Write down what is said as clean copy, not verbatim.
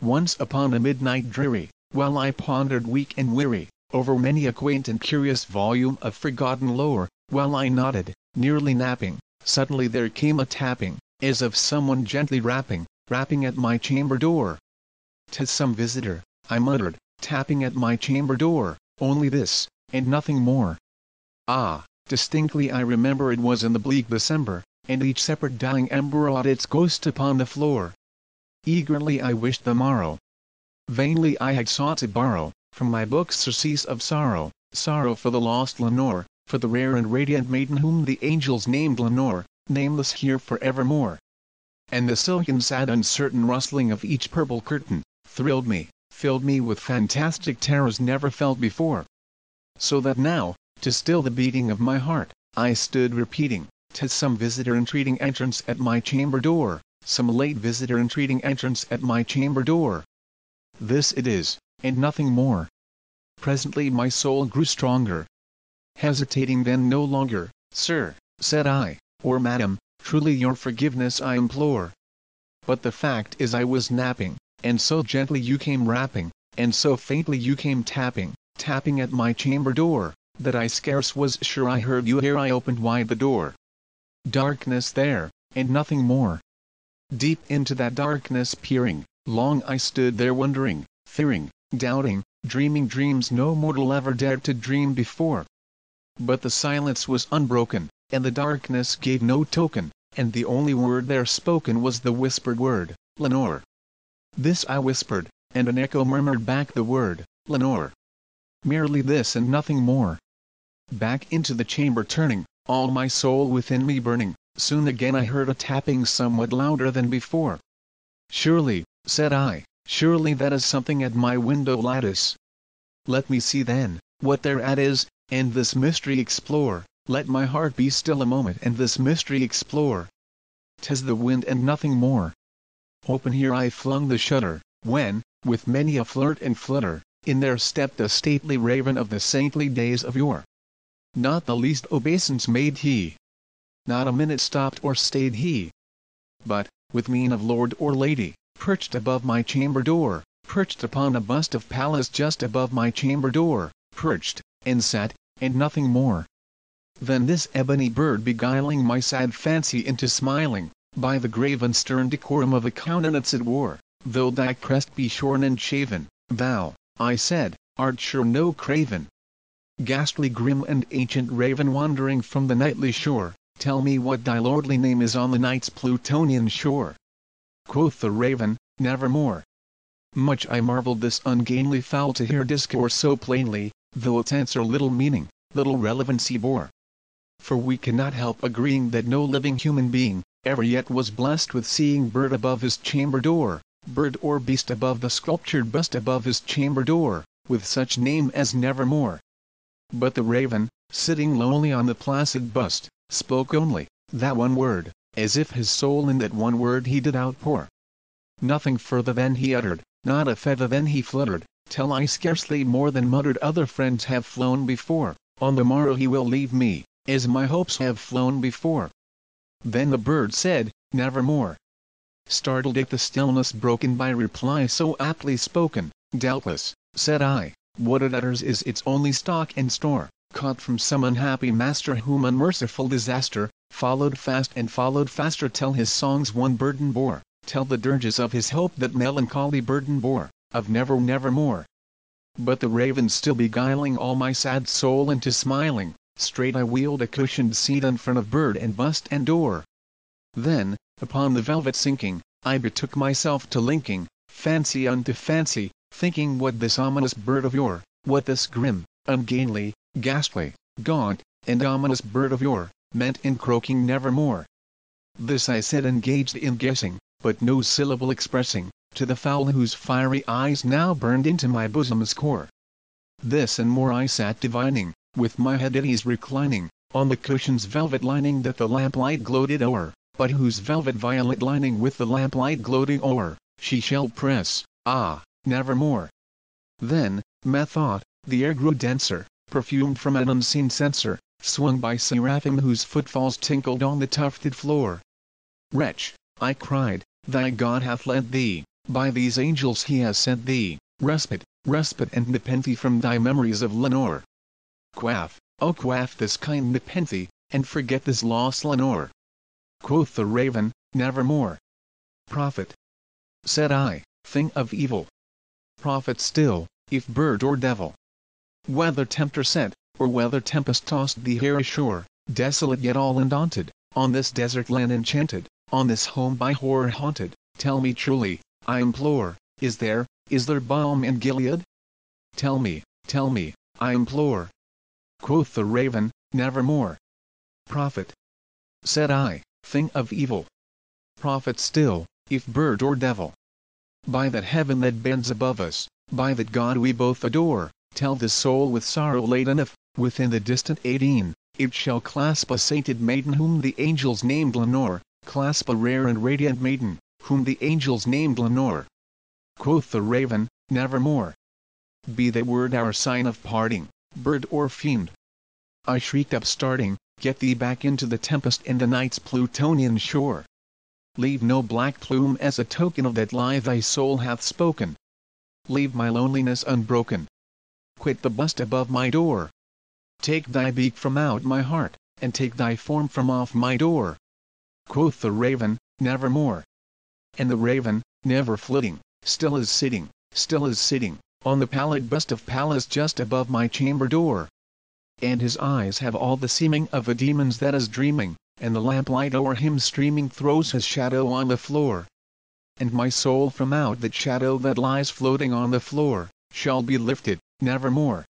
once upon a midnight dreary, while I pondered weak and weary, over many a quaint and curious volume of forgotten lore, while I nodded, nearly napping, suddenly there came a tapping, as of someone gently rapping at my chamber door. "'Tis some visitor," I muttered, tapping at my chamber door, only this, and nothing more. Ah, distinctly I remember it was in the bleak December, and each separate dying ember wrought its ghost upon the floor. Eagerly I wished the morrow. Vainly I had sought to borrow, from my books surcease of sorrow, sorrow for the lost Lenore, for the rare and radiant maiden whom the angels named Lenore, nameless here for evermore. And the silken sad uncertain rustling of each purple curtain, thrilled me, filled me with fantastic terrors never felt before. So that now, to still the beating of my heart, I stood repeating, "'Tis some visitor entreating entrance at my chamber door, some late visitor entreating entrance at my chamber door." This it is, and nothing more. Presently my soul grew stronger. Hesitating then no longer, "Sir," said I, "or madam, truly your forgiveness I implore. But the fact is I was napping, and so gently you came rapping, and so faintly you came tapping at my chamber door, that I scarce was sure I heard you ere I opened wide the door." Darkness there, and nothing more. Deep into that darkness peering, long I stood there wondering, fearing, doubting, dreaming dreams no mortal ever dared to dream before. But the silence was unbroken, and the darkness gave no token, and the only word there spoken was the whispered word, "Lenore." This I whispered, and an echo murmured back the word, "Lenore." Merely this and nothing more. Back into the chamber turning, all my soul within me burning, soon again I heard a tapping somewhat louder than before. "Surely," said I, "surely that is something at my window lattice. Let me see then, what thereat is, and this mystery explore, let my heart be still a moment and this mystery explore." 'Tis the wind and nothing more. Open here I flung the shutter, when, with many a flirt and flutter, in there stepped a stately raven of the saintly days of yore. Not the least obeisance made he. Not a minute stopped or stayed he. But, with mien of lord or lady, perched above my chamber door, perched upon a bust of Pallas just above my chamber door, perched, and sat, and nothing more. Then this ebony bird beguiling my sad fancy into smiling, by the grave and stern decorum of a countenance it wore, though thy crest be shorn and shaven, thou, I said, art sure no craven. Ghastly grim and ancient raven wandering from the nightly shore, tell me what thy lordly name is on the night's Plutonian shore. Quoth the raven, "Nevermore." Much I marveled this ungainly fowl to hear discourse so plainly, though its answer little meaning, little relevancy bore. For we cannot help agreeing that no living human being, ever yet was blessed with seeing bird above his chamber door, bird or beast above the sculptured bust above his chamber door, with such name as Nevermore. But the raven, sitting lonely on the placid bust, spoke only that one word, as if his soul in that one word he did outpour. Nothing further than he uttered, not a feather then he fluttered, till I scarcely more than muttered, "Other friends have flown before, on the morrow he will leave me, as my hopes have flown before." Then the bird said, "Nevermore." Startled at the stillness broken by reply so aptly spoken, "Doubtless," said I, "what it utters is its only stock and store, caught from some unhappy master whom unmerciful disaster followed fast and followed faster till his songs one burden bore, till the dirges of his hope that melancholy burden bore, of never nevermore." But the raven still beguiling all my sad soul into smiling, straight I wheeled a cushioned seat in front of bird and bust and door. Then, upon the velvet sinking, I betook myself to linking fancy unto fancy, thinking what this ominous bird of yore, what this grim, ungainly, ghastly, gaunt, and ominous bird of yore, meant in croaking "Nevermore." This I said engaged in guessing, but no syllable expressing, to the fowl whose fiery eyes now burned into my bosom's core. This and more I sat divining, with my head at ease reclining, on the cushion's velvet lining that the lamplight gloated o'er, but whose velvet violet lining with the lamplight gloating o'er, she shall press, nevermore. Then, methought, the air grew denser, perfumed from an unseen censer, swung by seraphim whose footfalls tinkled on the tufted floor. "Wretch," I cried, "thy God hath lent thee By these angels he has sent thee, respite, and nepenthe from thy memories of Lenore. Quaff, oh quaff this kind nepenthe, and forget this lost Lenore. Quoth the raven, nevermore. Prophet. Said I, thing of evil. Prophet still, if bird or devil. Whether tempter sent, or whether tempest tossed thee here ashore, desolate yet all undaunted, on this desert land enchanted, on this home by horror haunted, tell me truly, I implore, is there balm in Gilead? Tell me, I implore. Quoth the raven, nevermore. Prophet. Said I, thing of evil. Prophet still, if bird or devil. By that heaven that bends above us, by that God we both adore, tell this soul with sorrow laden if, within the distant 18, it shall clasp a sainted maiden whom the angels named Lenore, clasp a rare and radiant maiden, whom the angels named Lenore. Quoth the raven, nevermore. Be that word our sign of parting, bird or fiend. I shrieked upstarting, get thee back into the tempest and the night's Plutonian shore. Leave no black plume as a token of that lie thy soul hath spoken. Leave my loneliness unbroken. Quit the bust above my door. Take thy beak from out my heart, and take thy form from off my door. Quoth the raven, nevermore. And the raven, never flitting, still is sitting, on the pallid bust of Pallas just above my chamber door. And his eyes have all the seeming of a demon's that is dreaming, and the lamplight o'er him streaming throws his shadow on the floor. And my soul from out that shadow that lies floating on the floor, shall be lifted, nevermore.